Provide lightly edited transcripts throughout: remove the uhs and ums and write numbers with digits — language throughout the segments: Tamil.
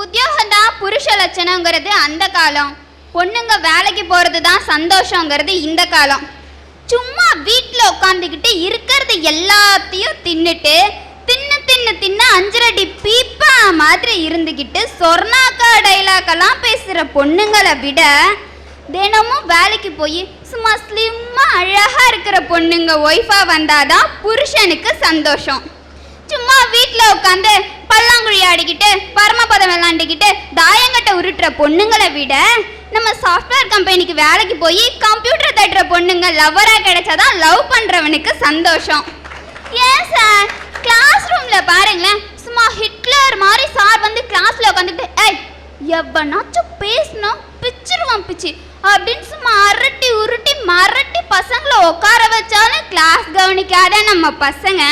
உத்தியோகம் தான் புருஷ லட்சணங்கிறது அந்த காலம், பொண்ணுங்க வேலைக்கு போகிறது தான் சந்தோஷங்கிறது இந்த காலம். சும்மா வீட்டில் உட்காந்துக்கிட்டு இருக்கிறது எல்லாத்தையும் தின்னுட்டு தின்னு தின்னு தின்னு 5 அடி பீப்பா மாதிரி இருந்துக்கிட்டு சொர்ணாக்கா டைலாக்கெல்லாம் பேசுகிற பொண்ணுங்களை விட தினமும் வேலைக்கு போய் சும்மா ஸ்லிம்மாக அழகாக இருக்கிற பொண்ணுங்க ஒய்ஃபாக வந்தாதான் புருஷனுக்கு சந்தோஷம். சும்மா வீட்டில் உட்காந்து பல்லாங்குழி ஆடிக்கிட்டு பரமபதம் விளாண்டுக்கிட்டு தாயங்கட்டை உருட்டுற பொண்ணுங்களை விட நம்ம சாஃப்ட்வேர் கம்பெனிக்கு வேலைக்கு போய் கம்ப்யூட்டர் தட்டுற பொண்ணுங்க லவ்வராக கிடைச்சாதான் லவ் பண்ணுறவனுக்கு சந்தோஷம். ஏன் சார், கிளாஸ் ரூமில் பாருங்களேன், சும்மா ஹிட்லர் மாதிரி சார் வந்து கிளாஸில் உட்காந்துட்டு ஏய் எவ்வளோனாச்சும் பேசணும் பிச்சிருவான் பிச்சு அப்படின்னு சும்மா அரட்டி உருட்டி மரட்டி பசங்களை உட்கார வச்சாலும் கிளாஸ் கவனிக்காத நம்ம பசங்க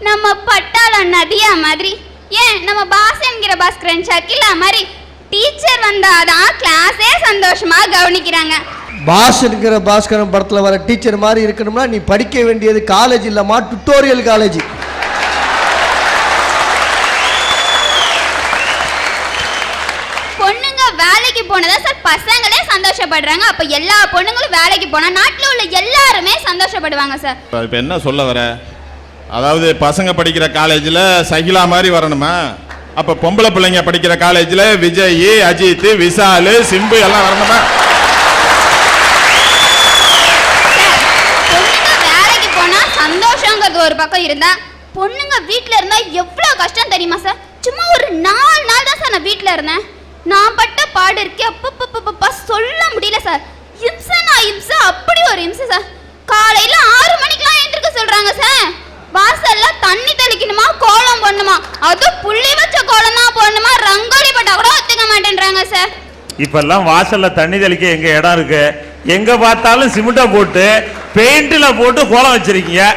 நம்ம பட்டாளம் நதியா மாதிரி, ஏன் நம்ம பாஸ் என்கிற பாஸ்கரன் ஷக்கிலா மாதிரி டீச்சர் வந்தாதான் கிளாஸே சந்தோஷமா கவனிக்கிறாங்க. பாஸ் என்கிற பாஸ்கரன் படத்தில் வர டீச்சர் மாதிரி இருக்கணும்னா நீ படிக்க வேண்டியது காலேஜ் இல்லைம்மா, டுட்டோரியல் காலேஜ். பொண்ணுங்க வேலைக்கு போனதா சார் பசங்களே சந்தோஷப்படுறாங்க. அப்ப எல்லா பொண்ணுங்களும் வேலைக்கு போனா நாட்டில் உள்ள எல்லாருமே சந்தோஷப்படுவாங்க சார். இப்போ என்ன சொல்ல வர, அதாவது பசங்க படிக்கிற காலேஜில் சகிலா மாதிரி வரணுமா? அப்போ பொம்பளை பிள்ளைங்க படிக்கிற காலேஜில் விஜய், அஜித், விஷால், சிம்பு எல்லாம் வரணுமா? பொண்ணுங்க வேலைக்கு போனா சந்தோஷங்கிறது ஒரு பக்கம் இருந்தா, பொண்ணுங்க வீட்டில் இருந்தா எவ்வளோ கஷ்டம் தெரியுமா சார்? சும்மா ஒரு 4 நாள் தான் சார் நான் வீட்டில் இருந்தேன். நான் பட்ட பாடு இருக்கே அப்பப்பப்பப்பா சொல்ல முடியல சார். இம்சனா இம்சா, அப்படி ஒரு இம்சை சார். காலையில் 6 மணிக்கெல்லாம் எழுந்திருக்க சொல்றாங்க சார். வாசல்ல தண்ணி தெளிக்கணுமா, கோலம் போடணுமா, அதுவும் புள்ளி வச்ச கோலம் தான் போடணுமா, ரங்கோலி போட்டா கூட ஒத்துக்க மாட்டேன்றாங்க சார். இப்பெல்லாம் வாசல்ல தண்ணி தெளிக்க எங்க இடம் இருக்கு? எங்க பார்த்தாலும் சிமெண்ட்டை போட்டு பெயிண்ட்ல போட்டு கோலம் வச்சிருக்கீங்க.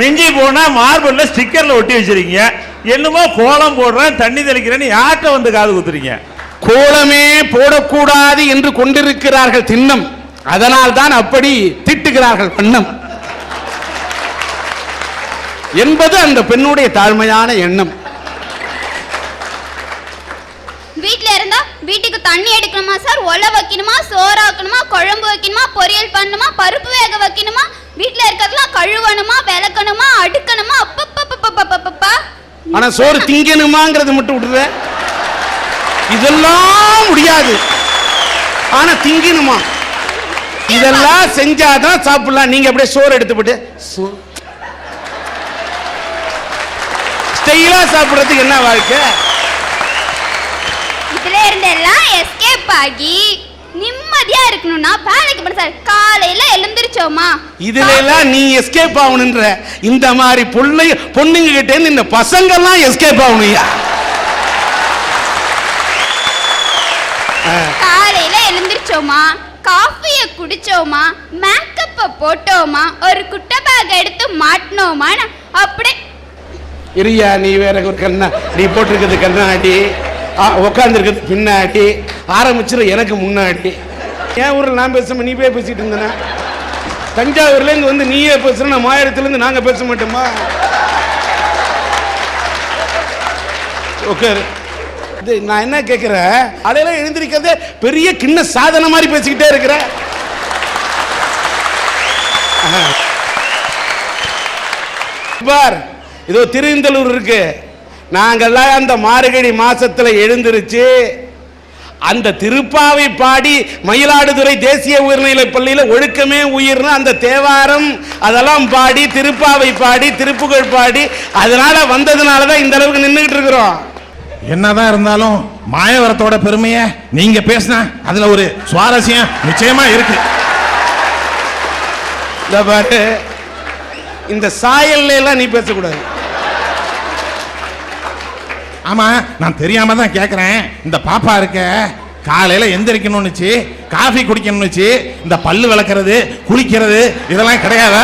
மிஞ்சி போனா மார்பிள்ல ஸ்டிக்கர்ல ஒட்டி வச்சிருக்கீங்க. என்னமோ கோலம் போடுறேன் தண்ணி தெளிக்கிறேன்னு யார்கிட்ட வந்து காது குத்துறீங்க? கோலமே போடக்கூடாது என்று கொண்டிருக்கிறார்கள் திண்ணம், அதனால் தான் அப்படி திட்டுகிறார்கள் வண்ணம் என்பது அந்த பெண்ணுடைய தாழ்மையான எண்ணம். வீட்ல இருந்தா வீட்டுக்கு தண்ணி எடுக்கணுமா சார், ஒலை வைக்கணுமா, சோறாக்கணுமா, குழம்பு வைக்கணுமா, பொரியல் பண்ணணுமா, பருப்பு வேக வைக்கணுமா, வீட்ல இருக்கிறதெல்லாம் கழுவணுமா, விளக்கணுமா, அடுக்கணுமா, அப்பப்பப்பப்பப்பப்பா. ஆனா சோறு திங்கணுமாங்கிறது மட்டும் விட்டுற, இதெல்லாம் முடியாது. ஆனா திங்கணுமா, இதெல்லாம் செஞ்சாதான் சாப்பிடலாம். நீங்க அப்படியே சோறு எடுத்து போட்டு ஸ்டைலா சாப்பிடுறதுக்கு என்ன வாழ்க்கை? இதுல இருந்து எல்லாம் எஸ்கேப் ஆகி நிம்மதியா இருக்கணும்னா வேலைக்கு போற சார். காலையில எழுந்திருச்சோமா, இதுல எல்லாம் நீ எஸ்கேப் ஆகணுன்ற இந்த மாதிரி பொண்ணுங்க கிட்ட இருந்து இந்த பசங்க எல்லாம் எஸ்கேப் ஆகணும்யா. காலையில எழுந்திருச்சோமா, காஃபிய குடிச்சோமா, மேக்கப்ப போட்டோமா, ஒரு குட்டை பேக் எடுத்து மாட்டினோமா, அப்படியே இரியா. நீ வேற ஒரு கண்ணா, நீ போட்டிருக்கிறது கண்ணாடி, உட்காந்துருக்கிறது பின்னாடி, ஆரம்பிச்சிரு எனக்கு முன்னாடி. என் ஊரில் நான் பேசாம நீ போய் பேசிட்டு இருந்தேன்னா, தஞ்சாவூர்லேருந்து வந்து நீயே பேசுற, நான் மாயிரத்துலேருந்து நாங்கள் பேச மாட்டோமா? ஓகே, இது நான் என்ன கேட்குறேன், அலையில எழுந்திருக்கிறதே பெரிய கிண்ண சாதனை மாதிரி பேசிக்கிட்டே இருக்கிற. பார், இதோ திருந்தலூர் இருக்கு, நாங்கெல்லாம் அந்த மார்கழி மாசத்துல எழுந்திருச்சு அந்த திருப்பாவை பாடி மயிலாடுதுறை தேசிய உயர்நிலை பள்ளியில ஒழுக்கமே உயிர்னு அந்த தேவாரம் அதெல்லாம் பாடி திருப்பாவை பாடி திருப்புகழ் பாடி அதனால வந்ததுனாலதான் இந்த அளவுக்கு நின்றுகிட்டு இருக்கிறோம். என்னதான் இருந்தாலும் மாயவரத்தோட பெருமைய நீங்க பேசினா அதுல ஒரு சுவாரஸ்யம் நிச்சயமா இருக்கு. இந்த சாயல்ல எல்லாம் நீ பேசக்கூடாது. ஆமா, நான் தெரியாம தான் கேட்கிறேன். இந்த பாப்பா இருக்க காலையில எந்திரிக்கணும்னுச்சு, காஃபி குடிக்கணும்னுச்சு, இந்த பல்லு விளக்குறது குளிக்கிறது இதெல்லாம் கிடையாதா?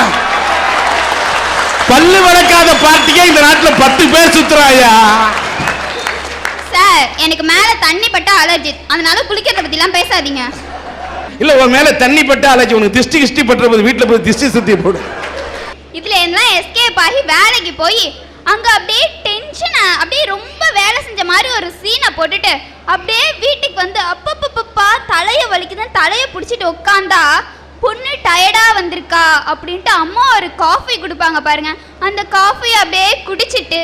பல்லு விளக்காத பார்ட்டிக்கே இந்த நாட்டுல 10 பேர் சுத்துறாயா? சார், எனக்கு மேல தண்ணி பட்டா அலர்ஜி, அதனால குளிக்கிறத பத்தி எல்லாம் பேசாதீங்க. இல்ல, உன் மேல தண்ணி பட்டா அலர்ஜி, உனக்கு திஷ்டி கிஷ்டி பட்டுற போது வீட்டுல போய் திஷ்டி சுத்தி போடு. இதுல எல்லாம் எஸ்கேப் ஆகி வேலைக்கு போய் அங்க அப்படியே டென்ஷன் புருஷனை அப்படியே ரொம்ப வேலை செஞ்ச மாதிரி ஒரு சீனை போட்டுட்டு அப்படியே வீட்டுக்கு வந்து அப்பப்பப்பா தலையை வலிக்குதுன்னு தலையை பிடிச்சிட்டு உட்காந்தா பொண்ணு டயர்டா வந்திருக்கா அப்படின்ட்டு அம்மா ஒரு காஃபி கொடுப்பாங்க பாருங்க. அந்த காஃபியை அப்படியே குடிச்சிட்டு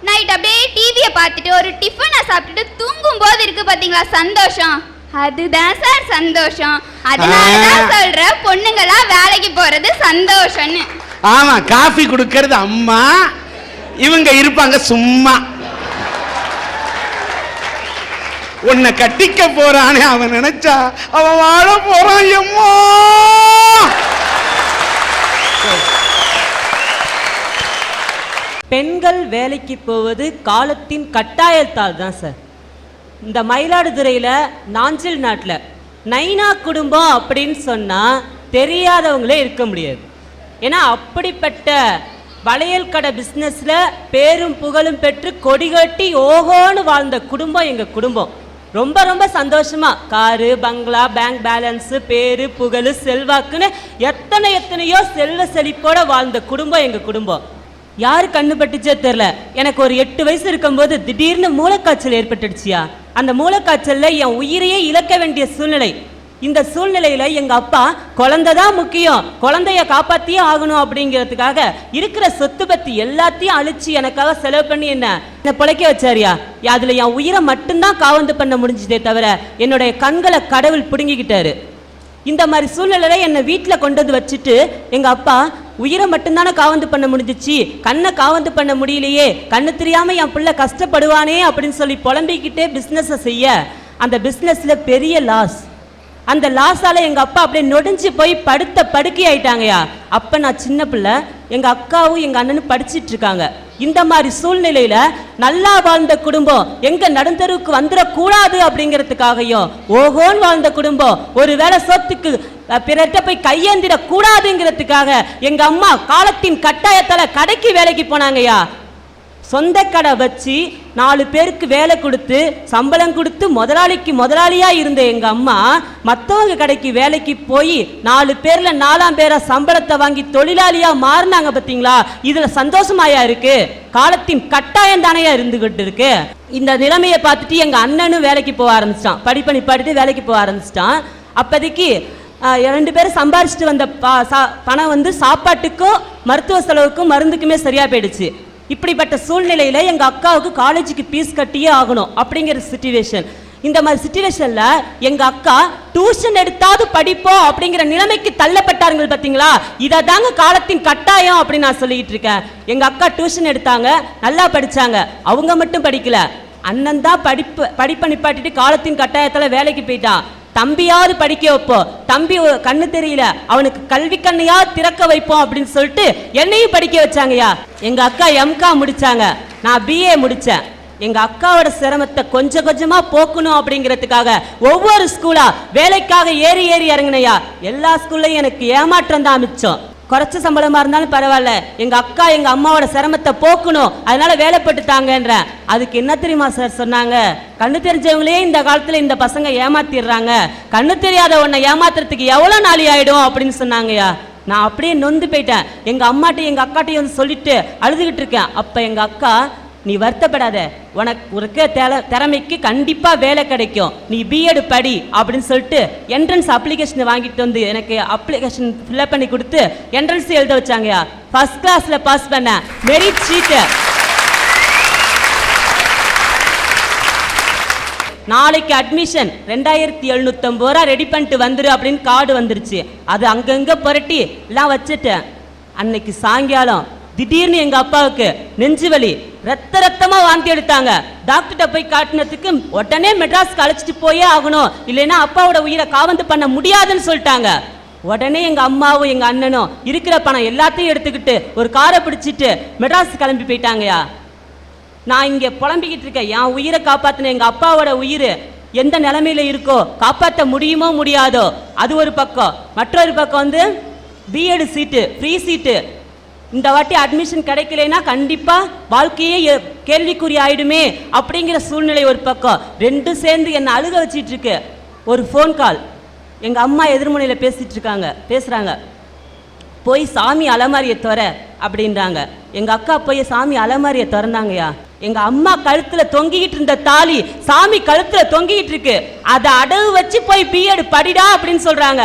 நைட் அப்படியே டிவியை பார்த்துட்டு ஒரு டிஃபனை சாப்பிட்டுட்டு தூங்கும் போது இருக்கு பாத்தீங்களா சந்தோஷம், அதுதான் சார் சந்தோஷம். அதனாலதான் சொல்ற பொண்ணுங்களா வேலைக்கு போறது சந்தோஷம்னு. ஆமா, காஃபி கொடுக்கறது அம்மா, இவங்க இருப்பாங்க சும்மா. உன்னை கட்டிக்க போறானே அவன் நினைச்சா அவன் வாழ போறான். எம்மா பெண்கள் வேலைக்கு போவது காலத்தின் கட்டாயத்தால் தான் சார். இந்த மயிலாடுதுறையில் நாஞ்சில் நாட்டில் நைனா குடும்பம் அப்படின்னு சொன்னால் தெரியாதவங்களே இருக்க முடியாது. ஏன்னா அப்படிப்பட்ட வளையல் கடை பிஸ்னஸில் பேரும் புகழும் பெற்று கொடிகட்டி ஓஹோன்னு வாழ்ந்த குடும்பம் எங்கள் குடும்பம். ரொம்ப ரொம்ப சந்தோஷமாக காரு, பங்களா, பேங்க் பேலன்ஸு, பேரு, புகழ், செல்வாக்குன்னு எத்தனையோ செல்வ செழிப்போடு வாழ்ந்த குடும்பம் எங்கள் குடும்பம். யாரு கண்ணு பட்டுச்சே தெரில. எனக்கு ஒரு 8 வயசு இருக்கும்போது திடீர்னு மூளைக்காய்ச்சல் ஏற்பட்டுடுச்சியா. அந்த மூளைக்காய்ச்சலில் என் உயிரையே இழக்க வேண்டிய சூழ்நிலை. இந்த சூழ்நிலையில் எங்கள் அப்பா குழந்தை தான் முக்கியம், குழந்தைய காப்பாற்றியே ஆகணும் அப்படிங்கிறதுக்காக இருக்கிற சொத்து பற்றி எல்லாத்தையும் அழிச்சு எனக்காக செலவு பண்ணி என்னை பிழைக்க வச்சாரியா. அதில் என் உயிரை மட்டும்தான் காவந்து பண்ண முடிஞ்சதே தவிர என்னுடைய கண்களை கடவுள் பிடுங்கிக்கிட்டாரு. இந்த மாதிரி சூழ்நிலையில என்னை வீட்டில் கொண்டு வந்து வச்சுட்டு எங்கள் அப்பா உயிரை மட்டும்தானே காவந்து பண்ண முடிஞ்சிச்சு, கண்ணை காவந்து பண்ண முடியலையே, கண்ணு தெரியாமல் என் பிள்ளை கஷ்டப்படுவானே அப்படின்னு சொல்லி புலம்பிக்கிட்டே பிஸ்னஸை செய்ய அந்த பிஸ்னஸில் பெரிய லாஸ். அந்த லாஸால் எங்கள் அப்பா அப்படியே நொடிஞ்சு போய் படுத்த படுக்கை ஆயிட்டாங்கயா. அப்போ நான் சின்ன பிள்ளை, எங்கள் அக்காவும் எங்கள் அண்ணனும் படிச்சுட்டு இருக்காங்க. இந்த மாதிரி சூழ்நிலையில் நல்லா வாழ்ந்த குடும்பம் எங்கள் நடுந்தருவுக்கு வந்துடக்கூடாது அப்படிங்கிறதுக்காகையும் ஓஹோன்னு வாழ்ந்த குடும்பம் ஒரு வேளை சொத்துக்கு பிறட்ட போய் கையேந்திடக்கூடாதுங்கிறதுக்காக எங்கள் அம்மா காலத்தின் கட்டாயத்தால் கடைக்கு வேலைக்கு போனாங்கய்யா. சொந்த கடை வச்சு 4 பேருக்கு வேலை கொடுத்து சம்பளம் கொடுத்து முதலாளிக்கு முதலாளியாக இருந்த எங்கள் அம்மா மற்றவங்க கடைக்கு வேலைக்கு போய் 4 பேரில் 4ஆம் பேரை சம்பளத்தை வாங்கி தொழிலாளியாக மாறினாங்க. பார்த்தீங்களா, இதில் சந்தோஷமாயா இருக்கு? காலத்தின் கட்டாயம் தானையா இருந்துகிட்டு இருக்கு. இந்த நிலைமையை பார்த்துட்டு எங்கள் அண்ணனும் வேலைக்கு போக ஆரம்பிச்சிட்டான். படிப்பணி படிட்டு வேலைக்கு போக ஆரம்பிச்சிட்டான். அப்போதைக்கு 2 பேரும் சம்பாரிச்சிட்டு வந்த பணம் வந்து சாப்பாட்டுக்கும் மருத்துவ செலவுக்கும் மருந்துக்குமே சரியாக போயிடுச்சு. இப்படிப்பட்ட சூழ்நிலையில் எங்கள் அக்காவுக்கு காலேஜுக்கு ஃபீஸ் கட்டியே ஆகணும் அப்படிங்கிற சிச்சுவேஷன். இந்த மாதிரி சிச்சுவேஷனில் எங்கள் அக்கா டியூஷன் எடுத்தாவது படிப்போம் அப்படிங்கிற நிலைமைக்கு தள்ளப்பட்டார்கள். பார்த்தீங்களா, இதை தாங்க காலத்தின் கட்டாயம் அப்படின்னு நான் சொல்லிக்கிட்டு இருக்கேன். எங்கள் அக்கா டியூஷன் எடுத்தாங்க, நல்லா படித்தாங்க. அவங்க மட்டும் படிக்கல, அண்ணன் தான் படிப்பை நிப்பாட்டிட்டு காலத்தின் கட்டாயத்தில் வேலைக்கு போயிட்டான். தம்பியாவது படிக்க வைப்போம், தம்பி கண்ணு தெரியல அவனுக்கு கல்வி கண்ணையாவது திறக்க வைப்போம் அப்படின்னு சொல்லிட்டு என்னையும் படிக்க வச்சாங்கய்யா. எங்க அக்கா MCA முடிச்சாங்க, நான் BA முடிச்சேன். எங்க அக்காவோட சிரமத்தை கொஞ்சம் கொஞ்சமா போக்கணும் அப்படிங்கிறதுக்காக ஒவ்வொரு ஸ்கூலா வேலைக்காக ஏறி இறங்கினையா. எல்லா ஸ்கூல்லையும் எனக்கு ஏமாற்றம் தான் மிச்சம். குறைச்ச சம்பளமா இருந்தாலும் பரவாயில்ல, எங்க அக்கா எங்க அம்மாவோட சிரமத்தை போக்கணும், அதனால வேலைப்பட்டுட்டாங்கன்ற. அதுக்கு என்ன தெரியுமா சார் சொன்னாங்க? கண்ணு தெரிஞ்சவங்களே இந்த காலத்துல இந்த பசங்க ஏமாத்திடுறாங்க, கண்ணு தெரியாத உன்னை ஏமாத்துறதுக்கு எவ்வளவு நாளி ஆயிடும் அப்படின்னு சொன்னாங்கய்யா. நான் அப்படியே நொந்து போயிட்டேன். எங்க அம்மாட்டையும் எங்க அக்காட்டையும் வந்து சொல்லிட்டு அழுதுகிட்டு இருக்கேன். அப்ப எங்க அக்கா, நீ வருத்தப்படாத, உனக்கு திறமைக்கு கண்டிப்பா வேலை கிடைக்கும், நீ B.Ed படி அப்படின்னு சொல்லிட்டு என்ட்ரன்ஸ் அப்ளிகேஷன் வாங்கிட்டு வந்து எனக்கு அப்ளிகேஷன் ஃபில்அப் பண்ணி கொடுத்து என்ட்ரன்ஸ் எழுத வச்சாங்கயா. ஃபர்ஸ்ட் கிளாஸ்ல பாஸ் பண்ண, மெரிட் ஷீட்டு. நாளைக்கு அட்மிஷன் 2750 ரூபா ரெடி பண்ணிட்டு வந்துரு அப்படின்னு கார்டு வந்துருச்சு. அது அங்கங்க புரட்டி எல்லாம் வச்சுட்டேன். அன்னைக்கு சாயங்காலம் திடீர்னு எங்க அப்பாவுக்கு நெஞ்சு வலி, ரத்தமா வாந்தி எடுத்தாங்க. டாக்டர்கிட்ட போய் காட்டினதுக்கு உடனே மெட்ராஸ்க்கு அழைச்சிட்டு போயே ஆகணும், இல்லைன்னா அப்பாவோட உயிரை காவந்து பண்ண முடியாதுன்னு சொல்லிட்டாங்க. உடனே எங்க அம்மாவும் எங்க அண்ணனும் இருக்கிற பணம் எல்லாத்தையும் எடுத்துக்கிட்டு ஒரு காரை பிடிச்சிட்டு மெட்ராஸ் கிளம்பி போயிட்டாங்கயா. நான் இங்க புலம்பிக்கிட்டு இருக்கேன், என் உயிரை காப்பாத்தின எங்க அப்பாவோட உயிர் எந்த நிலைமையில இருக்கோ, காப்பாற்ற முடியுமோ முடியாதோ அது ஒரு பக்கம். மற்றொரு பக்கம் வந்து B.Ed சீட்டு, ஃப்ரீ சீட்டு. இந்த வாட்டி அட்மிஷன் கிடைக்கலைன்னா கண்டிப்பா வாழ்க்கையே கேள்விக்குறி ஆயிடுமே அப்படிங்கிற சூழ்நிலை ஒரு பக்கம். ரெண்டும் சேர்ந்து என்னை அழுக வச்சிட்டு இருக்கு. ஒரு ஃபோன் கால், எங்க அம்மா எதிர்முனையில் பேசுறாங்க. போய் சாமி அலமாரியை துற அப்படின்றாங்க. எங்க அக்கா போய் சாமி அலமாரியை திறந்தாங்கய்யா. எங்க அம்மா கழுத்துல தொங்கிக்கிட்டு இருந்த தாலி சாமி கழுத்துல தொங்கிக்கிட்டு இருக்கு, அதை அடகு வச்சு போய் பிஎட் படிடா அப்படின்னு சொல்றாங்க.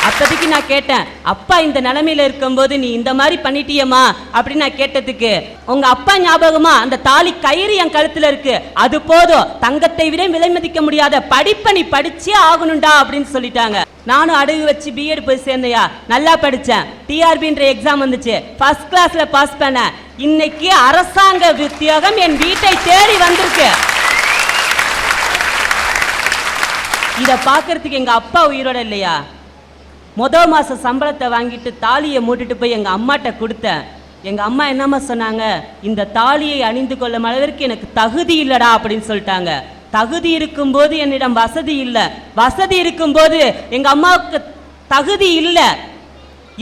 அப்போதைக்கு நான் கேட்டேன், அப்பா இந்த நிலைமையில இருக்கும்போது நீ இந்த மாதிரி பண்ணிட்டியம்மா அப்படின்னு நான் கேட்டதுக்கு, உங்க அப்பா ஞாபகமா அந்த தாலி கயிறு என் கழுத்துல இருக்கு, அது போதும், தங்கத்தை விட விலை மதிக்க முடியாத படிப்பை நீ படிச்சே ஆகணும்டா அப்படின்னு சொல்லிட்டாங்க. நானும் அடகு வச்சு பிஎட் போய் சேர்ந்தையா, நல்லா படித்தேன், டிஆர்பின்ற எக்ஸாம் வந்துச்சு, ஃபர்ஸ்ட் கிளாஸ்ல பாஸ் பண்ணேன். இன்னைக்கு அரசாங்க உத்தியோகம் என் வீட்டை தேடி வந்திருக்கு. இதை பார்க்கறதுக்கு எங்க அப்பா உயிரோட இல்லையா? முதல் மாச சம்பளத்தை வாங்கிட்டு தாலியை மூட்டுட்டு போய் எங்க அம்மாட்ட கொடுத்தேன். எங்க அம்மா என்னம்மா சொன்னாங்க, இந்த தாலியை அணிந்து கொள்ளும் அளவிற்கு எனக்கு தகுதி இல்லடா அப்படின்னு சொல்லிட்டாங்க. தகுதி இருக்கும்போது என்னிடம் வசதி இல்லை, வசதி இருக்கும்போது எங்க அம்மாவுக்கு தகுதி இல்லை.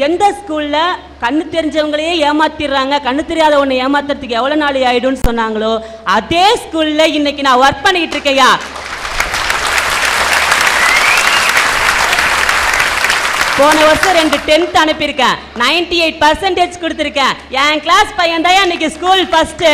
எந்த ஸ்கூல்ல கண்ணு தெரிஞ்சவங்களையே ஏமாத்திடுறாங்க, கண்ணு தெரியாத ஒன்று ஏமாத்துறதுக்கு எவ்வளோ நாள் ஆயிடும்னு சொன்னாங்களோ, அதே ஸ்கூல்ல இன்னைக்கு நான் ஒர்க் பண்ணிக்கிட்டு இருக்கேயா. போன வருஷம் 2 10th அனுப்பியிருக்கேன், 98% கொடுத்துருக்கேன். என் கிளாஸ் பையன் தான் இன்னைக்கு ஸ்கூல் ஃபர்ஸ்ட்.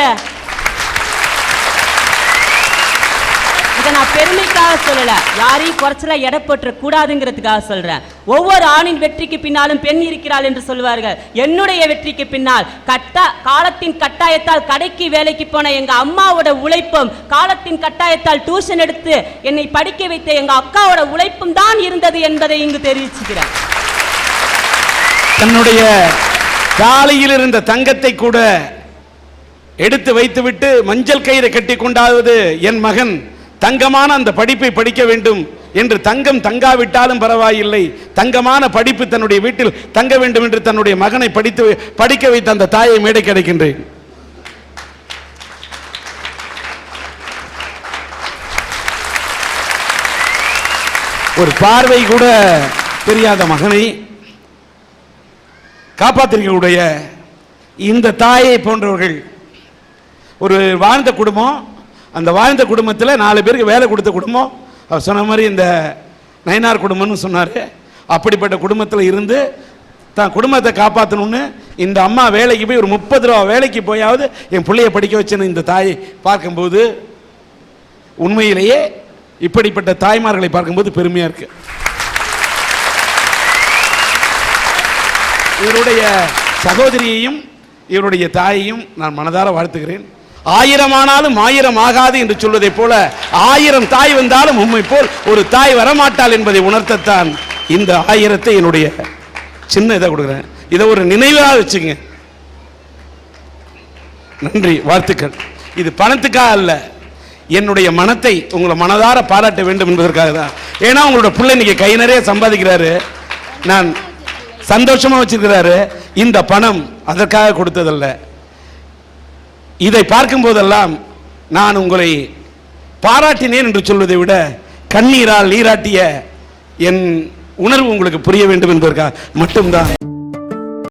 இதை நான் பெருமைக்காக சொல்லல, யாரையும் குறைச்சல எடை போட்டுற கூடாதுங்கிறதுக்காக சொல்றேன். ஒவ்வொரு ஆணின் வெற்றிக்கு பின்னாலும் பெண் இருக்கிறாள் என்று சொல்வார்கள். என்னுடைய வெற்றிக்கு பின்னால் காலத்தின் கட்டாயத்தால் கடைக்கு வேலைக்கு போன எங்க அம்மாவோட உழைப்பும், காலத்தின் கட்டாயத்தால் டியூஷன் எடுத்து என்னை படிக்க வைத்த எங்க அக்காவோட உழைப்பும் தான் இருந்தது என்பதை இங்கு தெரிவிச்சுக்கிறேன். தன்னுடைய தாலியில் இருந்த தங்கத்தை கூட எடுத்து வைத்துவிட்டு மஞ்சள் கயிறை கட்டி கொண்டாவது என் மகன் தங்கமான அந்த படிப்பை படிக்க வேண்டும் என்று, தங்கம் தங்காவிட்டாலும் பரவாயில்லை, தங்கமான படிப்பு தன்னுடைய வீட்டில் தங்க வேண்டும் என்று தன்னுடைய மகனை படிக்க வைத்த அந்த தாயை மேடை கிடைக்கின்றேன். ஒரு பார்வை கூட தெரியாத மகனை காப்பாற்றிருக்கக்கூடிய இந்த தாயை போன்றவர்கள், ஒரு வாழ்ந்த குடும்பம், அந்த வாழ்ந்த குடும்பத்தில் 4 பேருக்கு வேலை கொடுத்த குடும்பம். அவர் சொன்ன மாதிரி இந்த நயினார் குடும்பம்னு சொன்னார். அப்படிப்பட்ட குடும்பத்தில் இருந்து தான் குடும்பத்தை காப்பாற்றணும்னு இந்த அம்மா வேலைக்கு போய் ஒரு 30 ரூபா வேலைக்கு போயாவது என் பிள்ளைய படிக்க வச்சுன்னு இந்த தாயை பார்க்கும்போது உண்மையிலேயே இப்படிப்பட்ட தாய்மார்களை பார்க்கும்போது பெருமையாக இருக்கு. இவருடைய சகோதரியையும் இவருடைய தாயையும் நான் மனதார வாழ்த்துகிறேன். 1000 ஆனாலும் 1000 ஆகாது என்று சொல்வதை போல 1000 தாய் வந்தாலும் உம்மை போல் ஒரு தாய் வரமாட்டாள் என்பதை உணர்த்தத்தான் இந்த 1000 என்னுடைய சின்ன இதை கொடுக்குறேன். இதை ஒரு நினைவாக வச்சுங்க. நன்றி, வாழ்த்துக்கள். இது பணத்துக்காக அல்ல, என்னுடைய மனத்தை உங்களை மனதார பாராட்ட வேண்டும் என்பதற்காக தான். ஏன்னா உங்களோட பிள்ளை இன்னைக்கு கை நிறைய சம்பாதிக்கிறாரு, நான் சந்தோஷமா வச்சிருக்கிறாரு. இந்த பணம் அதற்காக கொடுத்ததல்ல. இதை பார்க்கும் போதெல்லாம் நான் உங்களை பாராட்டினேன் என்று சொல்வதை விட கண்ணீரால் நீராட்டிய என் உணர்வு உங்களுக்கு புரிய வேண்டும் என்பதற்காக மட்டும்தான்.